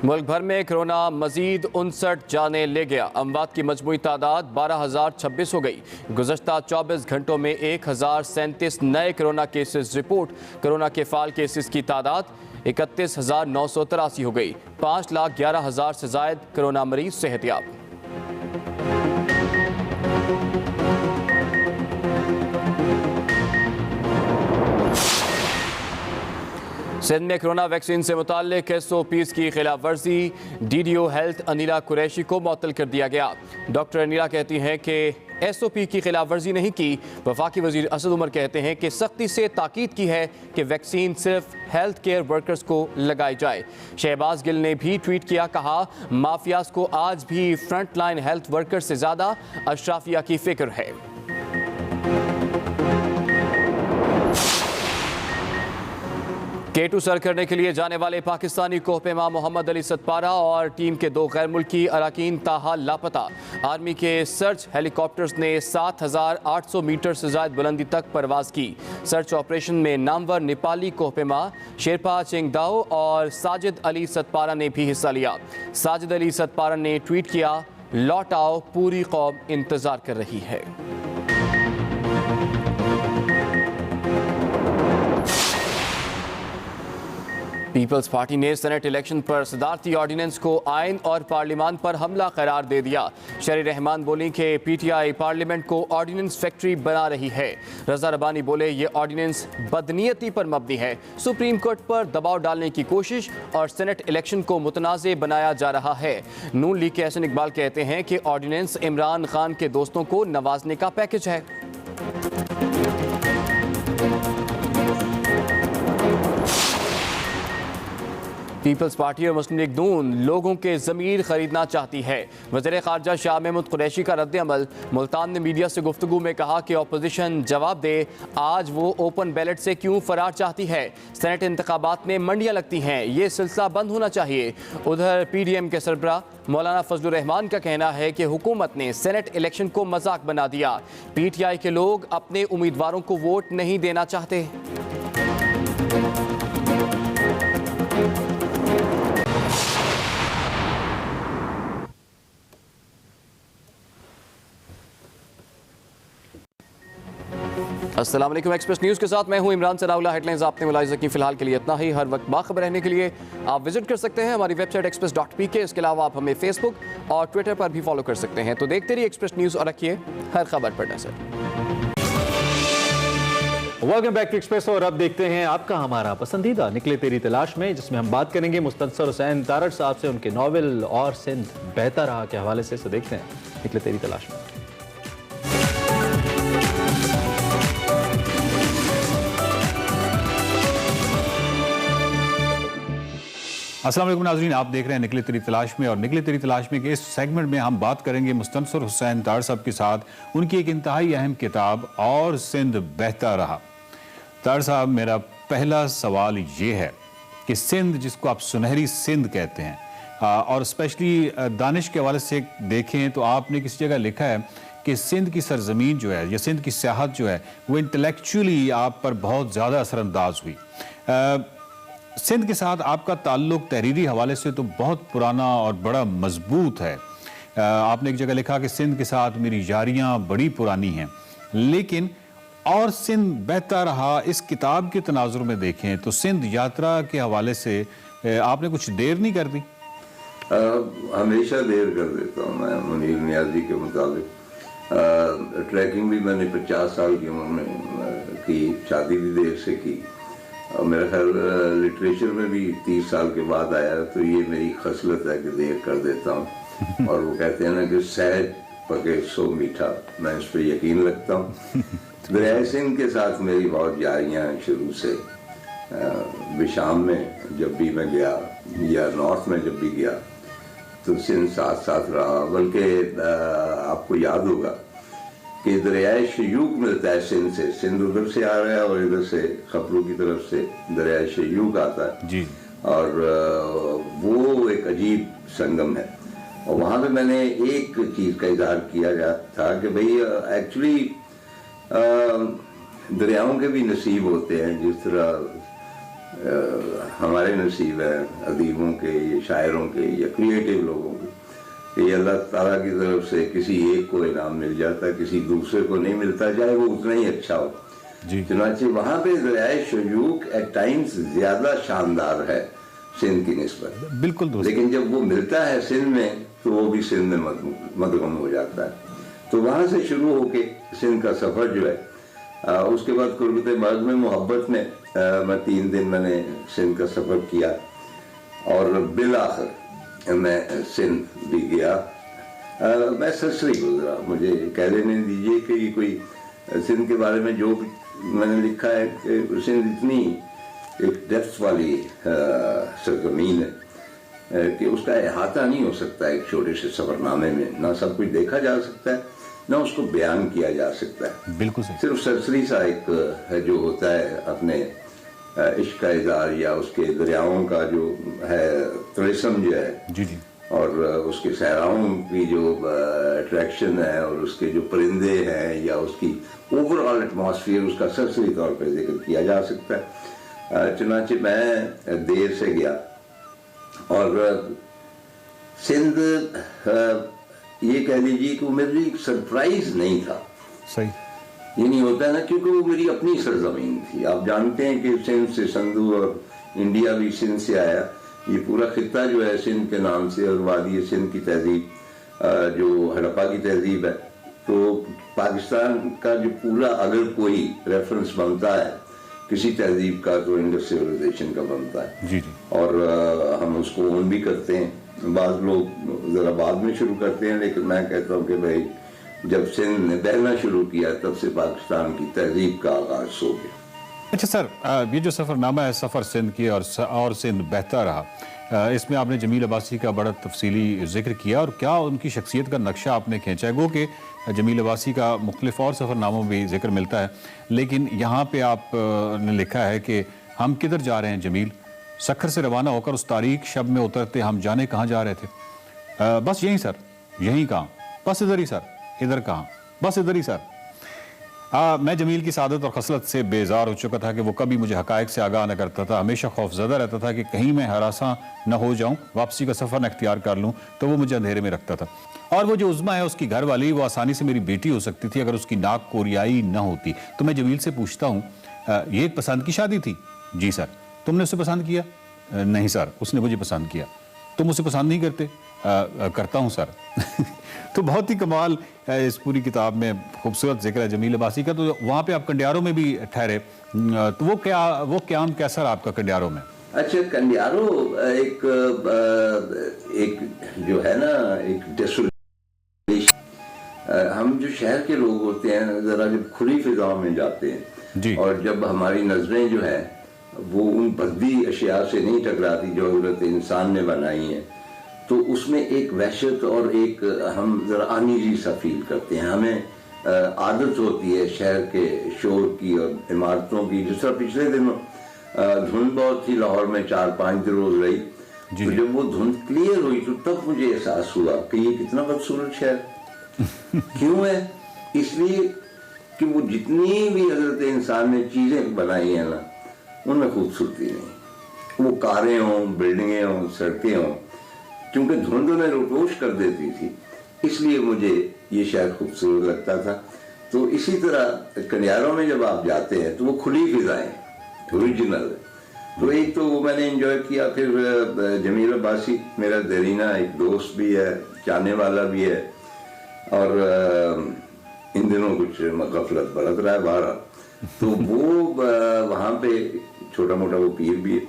ملک بھر میں کرونا مزید 59 جانیں لے گیا. اموات کی مجموعی تعداد 12,026 ہو گئی. گزشتہ 24 گھنٹوں میں 1,037 نئے کرونا کیسز رپورٹ. کرونا کے فعال کیسز کی تعداد 31,983 ہو گئی. 5,11,000 سے زائد کرونا مریض صحت یاب. سندھ میں کرونا ویکسین سے متعلق SOPs کی خلاف ورزی. DDO ہیلتھ انیلا قریشی کو معطل کر دیا گیا. ڈاکٹر انیلا کہتی ہیں کہ SOP کی خلاف ورزی نہیں کی. وفاقی وزیر اسد عمر کہتے ہیں کہ سختی سے تاکید کی ہے کہ ویکسین صرف ہیلتھ کیئر ورکرز کو لگائی جائے. شہباز گل نے بھی ٹویٹ کیا, کہا مافیاز کو آج بھی فرنٹ لائن ہیلتھ ورکر سے زیادہ اشرافیہ کی فکر ہے. K2 سر کرنے کے لیے جانے والے پاکستانی کوہ پیما محمد علی ستپارہ اور ٹیم کے 2 غیر ملکی اراکین تاحال لاپتہ. آرمی کے سرچ ہیلی کاپٹرز نے 7,800 میٹر سے زائد بلندی تک پرواز کی. سرچ آپریشن میں نامور نیپالی کوہ پیما شیرپا چنگ داؤ اور ساجد علی ستپارہ نے بھی حصہ لیا. ساجد علی ستپارہ نے ٹویٹ کیا, لوٹ آؤ, پوری قوم انتظار کر رہی ہے. پیپلز پارٹی نے سینٹ الیکشن پر صدارتی آرڈیننس کو آئین اور پارلیمان پر حملہ قرار دے دیا. شرع رحمان بولیں کہ PTI پارلیمنٹ کو آرڈیننس فیکٹری بنا رہی ہے. رضا ربانی بولے یہ آرڈیننس بدنیتی پر مبنی ہے. سپریم کورٹ پر دباؤ ڈالنے کی کوشش اور سینٹ الیکشن کو متنازع بنایا جا رہا ہے. نون لیگ کے احسن اقبال کہتے ہیں کہ آرڈیننس عمران خان کے دوستوں کو نوازنے کا پیکج ہے. پیپلز پارٹی اور مسلم لیگ نون لوگوں کے ضمیر خریدنا چاہتی ہے. وزیر خارجہ شاہ محمود قریشی کا رد عمل. ملتان نے میڈیا سے گفتگو میں کہا کہ اپوزیشن جواب دے آج وہ اوپن بیلٹ سے کیوں فرار چاہتی ہے. سینٹ انتخابات میں منڈیاں لگتی ہیں, یہ سلسلہ بند ہونا چاہیے. ادھر PDM کے سربراہ مولانا فضل الرحمان کا کہنا ہے کہ حکومت نے سینٹ الیکشن کو مذاق بنا دیا. PTI کے لوگ اپنے امیدواروں کو ووٹ نہیں دینا چاہتے. السلام علیکم. ایکسپریس نیوز کے ساتھ میں ہوں عمران سراولہ. ہیڈ لائنز آپ نے ملاحظہ کی. فی الحال کے لیے اتنا ہی. ہر وقت باخبر رہنے کے لیے آپ وزٹ کر سکتے ہیں ہماری ویب سائٹ express.pk. اس کے علاوہ آپ ہمیں فیس بک اور ٹویٹر پر بھی فالو کر سکتے ہیں. تو دیکھتے رہیے ایکسپریس نیوز اور رکھیے ہر خبر پر نظر. Welcome back to Express. اور اب دیکھتے ہیں آپ کا ہمارا پسندیدہ نکلے تیری تلاش میں, جس میں ہم بات کریں گے مستنصر حسین تارڑ صاحب سے ان کے ناول اور سندھ بہتا رہا کے حوالے سے. دیکھتے ہیں نکلے تیری تلاش میں. السلام علیکم ناظرین, آپ دیکھ رہے ہیں نکلے تیری تلاش میں. اور نکلے تیری تلاش میں کے اس سیگمنٹ میں ہم بات کریں گے مستنصر حسین تارڑ صاحب کے ساتھ ان کی ایک انتہائی اہم کتاب اور سندھ بہتا رہا. تارڑ صاحب, میرا پہلا سوال یہ ہے کہ سندھ جس کو آپ سنہری سندھ کہتے ہیں, اور اسپیشلی دانش کے حوالے سے دیکھیں تو آپ نے کسی جگہ لکھا ہے کہ سندھ کی سرزمین جو ہے یا سندھ کی سیاحت جو ہے وہ انٹلیکچولی آپ پر بہت زیادہ اثر انداز ہوئی. سندھ کے ساتھ آپ کا تعلق تحریری حوالے سے تو بہت پرانا اور بڑا مضبوط ہے. آپ نے ایک جگہ لکھا کہ سندھ کے ساتھ میری یاریاں بڑی پرانی ہیں. لیکن اور سندھ بہتا رہا اس کتاب کے تناظر میں دیکھیں تو سندھ یاترا کے حوالے سے آپ نے کچھ دیر نہیں کر دی؟ ہمیشہ دیر کر دیتا ہوں میں منیر نیازی کے مطابق. ٹریکنگ بھی میں نے 50 سال کی عمر میں کی, شادی بھی دیر سے کی, اور میرا خیال لٹریچر میں بھی 30 سال کے بعد آیا. تو یہ میری خصلت ہے کہ دیر کر دیتا ہوں. اور وہ کہتے ہیں نا کہ سہج پکے سو میٹھا, میں اس پہ یقین رکھتا ہوں. دریائے سندھ کے ساتھ میری بہت یاریاں ہیں شروع سے. بشام میں جب بھی میں گیا یا نارتھ میں جب بھی گیا تو سندھ ساتھ ساتھ رہا. بلکہ آپ کو یاد ہوگا کہ دریائے شیوک ملتا ہے سندھ سے. سندھ ادھر سے آ رہا ہے اور ادھر سے خبروں کی طرف سے دریائے شیوک آتا ہے جی. اور وہ ایک عجیب سنگم ہے. اور وہاں پہ میں نے ایک چیز کا اظہار کیا گیا تھا کہ بھئی ایکچولی دریاؤں کے بھی نصیب ہوتے ہیں. جس طرح ہمارے نصیب ہے ادیبوں کے، یہ شاعروں کے یا کریٹو لوگوں کے، کہ اللہ تعالیٰ کی طرف سے کسی ایک کو انعام مل جاتا ہے، کسی دوسرے کو نہیں ملتا، چاہے وہ اتنا ہی اچھا ہو. چنانچہ وہاں پہ دریائے شیوک ایٹ ٹائمز زیادہ شاندار ہے سندھ کی نسبت. بالکل دوست. لیکن جب وہ ملتا ہے سندھ میں تو وہ بھی سندھ میں مدغم ہو جاتا ہے. تو وہاں سے شروع ہو کے سندھ کا سفر جو ہے، اس کے بعد قربت بزم محبت میں میں 3 دن میں نے سندھ کا سفر کیا، اور بالآخر میں سندھ بھی گیا. میں سرسری گزرا. مجھے کہہ لینے دیجیے کہ یہ کوئی سندھ کے بارے میں جو میں نے لکھا ہے کہ سندھ اتنی ایک ڈیپتھ والی سرزمین ہے کہ اس کا احاطہ نہیں ہو سکتا ایک چھوٹے سے سفر نامے میں. نہ سب کچھ دیکھا جا سکتا ہے، نہ اس کو بیان کیا جا سکتا ہے. بالکل صحیح. صرف سرسری سا ایک جو ہوتا ہے اپنے عشق کا اظہار، یا اس کے دریاؤں کا جو ہے طلسم جو ہے، جی جی، اور اس کے صحراؤں کی جو اٹریکشن ہے، اور اس کے جو پرندے ہیں، یا اس کی اوور آل ایٹماسفیئر، اس کا سرسری طور پہ ذکر کیا جا سکتا ہے. چنانچہ میں دیر سے گیا، اور سندھ یہ کہہ لیجیے کہ وہ میرے لیے ایک سرپرائز نہیں تھا. صحیح. یہ نہیں ہوتا ہے نا، کیونکہ وہ میری اپنی سرزمین تھی. آپ جانتے ہیں کہ سندھ سے سندھو، اور انڈیا بھی سندھ سے آیا. یہ پورا خطہ جو ہے سندھ کے نام سے، اور وادی سندھ کی تہذیب جو ہڑپا کی تہذیب ہے. تو پاکستان کا جو پورا اگر کوئی ریفرنس بنتا ہے کسی تہذیب کا، تو انڈس سویلائزیشن کا بنتا ہے. جی جی. اور ہم اس کو اون بھی کرتے ہیں. بعض لوگ ذرا بعد میں شروع کرتے ہیں، لیکن میں کہتا ہوں کہ بھائی جب سندھ نے بہنا شروع کیا تب سے پاکستان کی تہذیب کا آغاز ہو گیا. اچھا سر، یہ جو سفر نامہ ہے سفر سندھ کی اور سندھ بہتا رہا، اس میں آپ نے جمیل عباسی کا بڑا تفصیلی ذکر کیا، اور کیا ان کی شخصیت کا نقشہ آپ نے کھینچا ہے. گو کہ جمیل عباسی کا مختلف اور سفر ناموں میں بھی ذکر ملتا ہے، لیکن یہاں پہ آپ نے لکھا ہے کہ ہم کدھر جا رہے ہیں جمیل، سکھر سے روانہ ہو کر اس تاریک شب میں اترتے ہم جانے کہاں جا رہے تھے. بس یہیں سر، یہیں کہاں، بس ادھر ہی سر، ادھر کہاں، بس ادھر ہی سر. میں جمیل کی سعادت اور خصلت سے بیزار ہو چکا تھا کہ وہ کبھی مجھے حقائق سے آگاہ نہ کرتا تھا. ہمیشہ خوف زدہ رہتا تھا کہ کہیں میں ہراساں نہ ہو جاؤں، واپسی کا سفر نہ اختیار کر لوں، تو وہ مجھے اندھیرے میں رکھتا تھا. اور وہ جو عظمہ ہے اس کی گھر والی، وہ آسانی سے میری بیٹی ہو سکتی تھی اگر اس کی ناک کوریائی نہ ہوتی. تو میں جمیل سے پوچھتا ہوں، یہ ایک پسند کی شادی تھی؟ جی سر. تم نے اسے پسند کیا؟ نہیں سر، اس نے مجھے پسند کیا. تم اسے پسند نہیں کرتے؟ کرتا ہوں سر. تو بہت ہی کمال اس پوری کتاب میں خوبصورت ذکر ہے جمیل عباسی کا. تو وہاں پہ آپ کنڈیارو میں بھی ٹھہرے، تو وہ قیام کیسا رہا آپ کا کنڈیارو میں؟ اچھا، کنڈیارو ایک جو ہے نا ایک ڈیسولیشن. ہم جو شہر کے لوگ ہوتے ہیں ذرا جب کھلی فضاؤں میں جاتے ہیں جی، اور جب ہماری نظریں جو ہیں وہ ان بدی اشیاء سے نہیں ٹکراتی جو حضرت انسان نے بنائی ہیں، تو اس میں ایک وحشت اور ایک ہم ذرا انیزی سا فیل کرتے ہیں. ہمیں عادت ہوتی ہے شہر کے شور کی اور عمارتوں کی. جس طرح پچھلے دنوں دھند بہت تھی لاہور میں، 4-5 روز رہی. تو جب وہ دھند کلیئر ہوئی تو تب مجھے احساس ہوا کہ یہ کتنا بدصورت شہر کیوں ہے. اس لیے کہ وہ جتنی بھی حضرت انسان نے چیزیں بنائی ہیں نا، ان میں خوبصورتی نہیں. وہ کاریں ہوں، بلڈنگیں ہوں، سڑکیں ہوں، کیونکہ دھند میں روٹوش کر دیتی تھی، اس لیے مجھے یہ شہر خوبصورت لگتا تھا. تو اسی طرح کنڈیارو میں جب آپ جاتے ہیں تو وہ کھلی فضائیں اوریجنل. تو ایک تو وہ میں نے انجوائے کیا. پھر جمیل عباسی میرا دیرینہ ایک دوست بھی ہے، جانے والا بھی ہے، اور ان دنوں کچھ غفلت برت رہا ہے باہر. تو وہ وہاں پہ چھوٹا موٹا وہ پیر بھی ہے.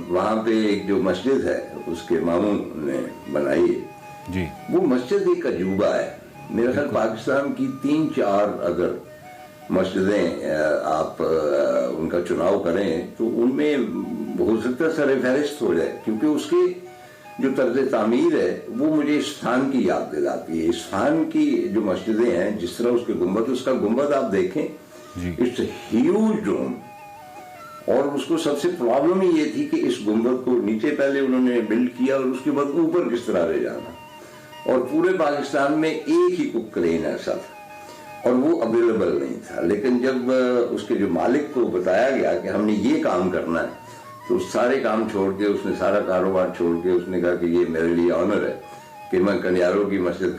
وہاں پہ ایک جو مسجد ہے اس کے ماموں نے بنائی ہے. جی، وہ مسجد ایک عجوبہ ہے. میرے خیال پاکستان کی 3-4 اگر مسجدیں آپ ان کا چناؤ کریں تو ان میں ہو سکتا ہے سر فہرست ہو جائے، کیونکہ اس کے جو طرز تعمیر ہے وہ مجھے اصفہان کی یاد دلاتی ہے. اصفہان کی جو مسجدیں ہیں، جس طرح اس کے گنبد، اس کا گنبد آپ دیکھیں، اٹس اے ہیوج ڈوم. اور اس کو سب سے پرابلم ہی یہ تھی کہ اس گنبد کو نیچے پہلے انہوں نے بلڈ کیا اور اس کے بعد اوپر کس طرح لے جانا. اور پورے پاکستان میں ایک ہی کک کرین ایسا تھا. اور وہ اویلیبل نہیں تھا. لیکن جب اس کے جو مالک کو بتایا گیا کہ ہم نے یہ کام کرنا ہے تو سارے کام چھوڑ کے اس نے سارا کاروبار چھوڑ کے اس نے کہا کہ یہ میرے لیے آنر ہے کہ میں کنیارو کی مسجد کا